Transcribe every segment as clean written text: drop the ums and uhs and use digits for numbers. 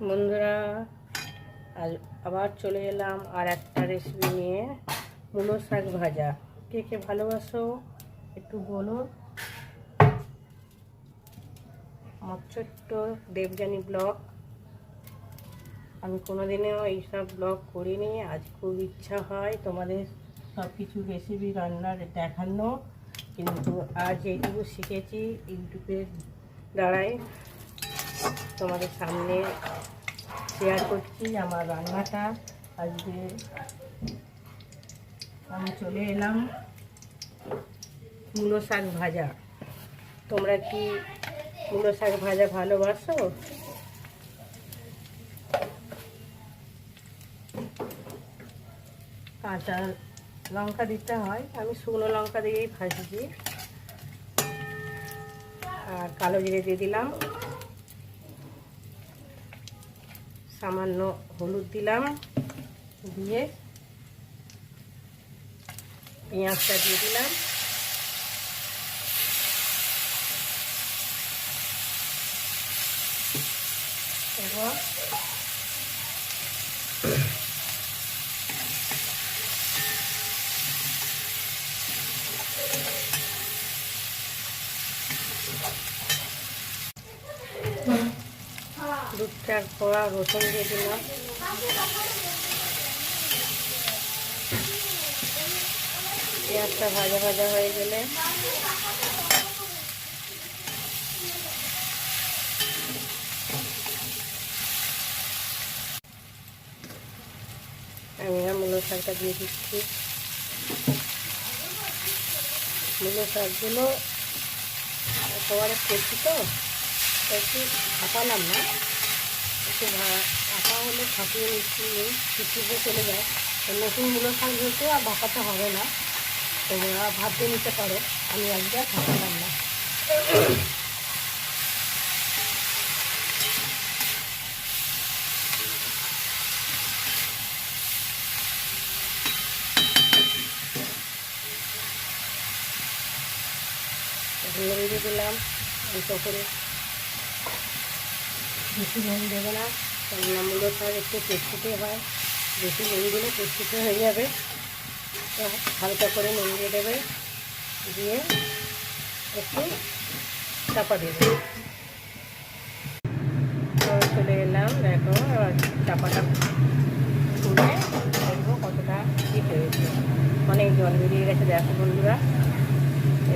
বন্ধুরা, আজ আবার চলে এলাম আর একটা রেসিপি নিয়ে। মূলো শাক ভাজা। কে কে ভালোবাসো একটু বলো। আমার ছোট্ট দেবযানী ব্লগ। আমি কোনোদিনও এইসব ব্লগ করিনি, আজ খুব ইচ্ছা হয় তোমাদের সব কিছু রেসিপি রান্নার দেখানো, কিন্তু আজ এইটুকু শিখেছি ইউটিউবের দ্বারাই তোমাদের সামনে শেয়ার করছি আমার রান্নাটা। আজকে আমি চলে এলাম মূলো শাক ভাজা। তোমরা কি মূলো শাক ভাজা ভালোবাসো? কাঁচা লঙ্কা দিতে হয়, আমি শুকনো লঙ্কা দিয়েই ভাজছি। আর কালো জিরে দিয়ে দিলাম, সামান্য হলুদ দিলাম, দিয়ে পেঁয়াজটা দিয়ে দিলাম। এবার দু চার কোয়া রসুন দিয়ে দিলাম। পেঁয়াজটা ভাজা ভাজা হয়ে গেলে আমি মূলো শাকটা দিয়ে দিচ্ছি। মূলো শাকগুলো একেবারে কচি তো, একটু ভাপালাম না, একটু ভাপা হলে ফাটিয়ে নিচ্ছি, পিছিয়ে চলে যায়। নতুন মূলো শাক যেহেতু আর ভাপাতে হবে না, তোমরা ভাপতে নিতে পারো, আমি একবার ভাপালাম না। নুন দিয়ে দিলাম দুটো করে, বেশি নুন দেবে না, কেননা মূলো শাক একটু পেস্টিতে হয়, বেশি নুন দিলে পেস্টিতে হয়ে যাবে। হালকা করে নুন দিয়ে দেবে, দিয়ে একটু চাপা দেবে। চলে এলাম, দেখো চাপাটা তুলে দেখবো কতটা ঠিক হয়েছে। অনেক জল বেরিয়ে গেছে, দেখো বন্ধুরা।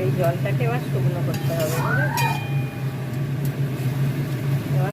এই জলটাকে এবার শুকনো করতে হবে, ঠিক আছে?